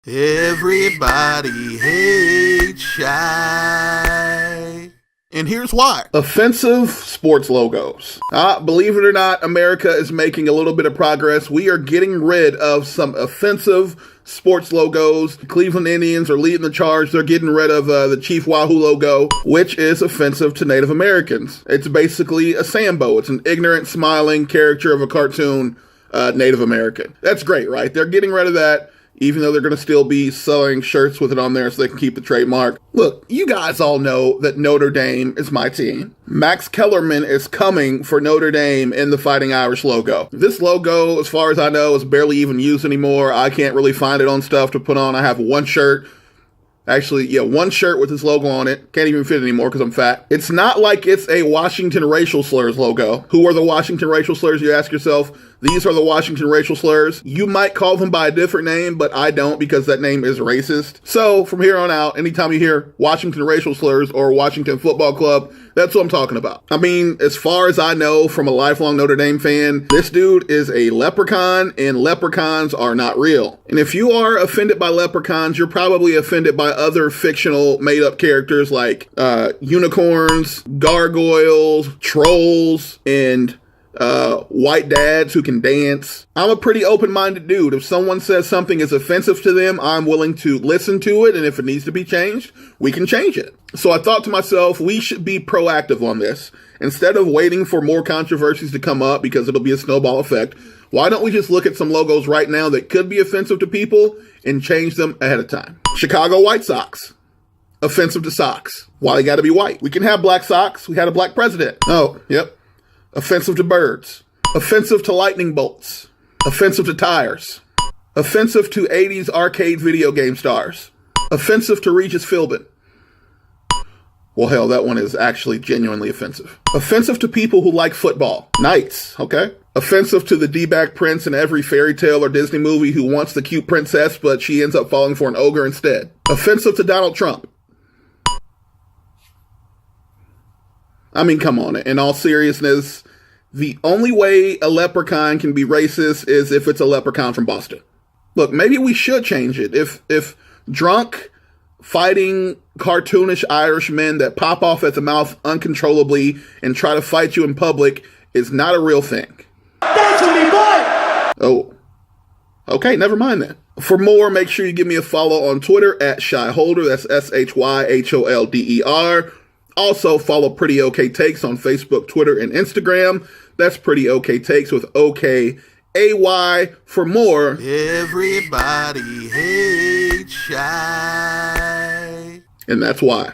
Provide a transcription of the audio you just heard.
Everybody hates Shy. And here's why. Offensive sports logos. Believe it or not, America is making a little bit of progress. We are getting rid of some offensive sports logos. The Cleveland Indians are leading the charge. They're getting rid of the Chief Wahoo logo, which is offensive to Native Americans. It's basically a Sambo. It's an ignorant, smiling caricature of a cartoon Native American. That's great, right? They're getting rid of that, even though they're going to still be selling shirts with it on there so they can keep the trademark. Look, you guys all know that Notre Dame is my team. Max Kellerman is coming for Notre Dame in the Fighting Irish logo. This logo, as far as I know, is barely even used anymore. I can't really find it on stuff to put on. I have one shirt. Actually, yeah, one shirt with this logo on it. Can't even fit anymore because I'm fat. It's not like it's a Washington racial slurs logo. Who are the Washington racial slurs, you ask yourself? These are the Washington racial slurs. You might call them by a different name, but I don't because that name is racist. So from here on out, anytime you hear Washington racial slurs or Washington Football Club, that's what I'm talking about. I mean, as far as I know from a lifelong Notre Dame fan, this dude is a leprechaun and leprechauns are not real. And if you are offended by leprechauns, you're probably offended by other fictional made-up characters like unicorns, gargoyles, trolls, and white dads who can dance. I'm a pretty open-minded dude. If someone says something is offensive to them, I'm willing to listen to it, and if it needs to be changed, we can change it. So I thought to myself, we should be proactive on this. Instead of waiting for more controversies to come up because it'll be a snowball effect, why don't we just look at some logos right now that could be offensive to people and change them ahead of time? Chicago White Sox. Offensive to socks. Why they gotta be white? We can have black socks. We had a black president. Oh, yep. Offensive to birds. Offensive to lightning bolts. Offensive to tires. Offensive to 80s arcade video game stars. Offensive to Regis Philbin. Well, hell, that one is actually genuinely offensive. Offensive to people who like football. Knights, okay? Offensive to the D-bag prince in every fairy tale or Disney movie who wants the cute princess, but she ends up falling for an ogre instead. Offensive to Donald Trump. I mean, come on. In all seriousness, the only way a leprechaun can be racist is if it's a leprechaun from Boston. Look, maybe we should change it. If drunk, fighting, cartoonish Irishmen that pop off at the mouth uncontrollably and try to fight you in public is not a real thing. That's what me, boy! Oh. Okay, never mind then. For more, make sure you give me a follow on Twitter at ShyHolder. That's ShyHolder. Also, follow Pretty OK Takes on Facebook, Twitter, and Instagram. That's Pretty OK Takes with OKAY for more. Everybody hates Shy. And that's why.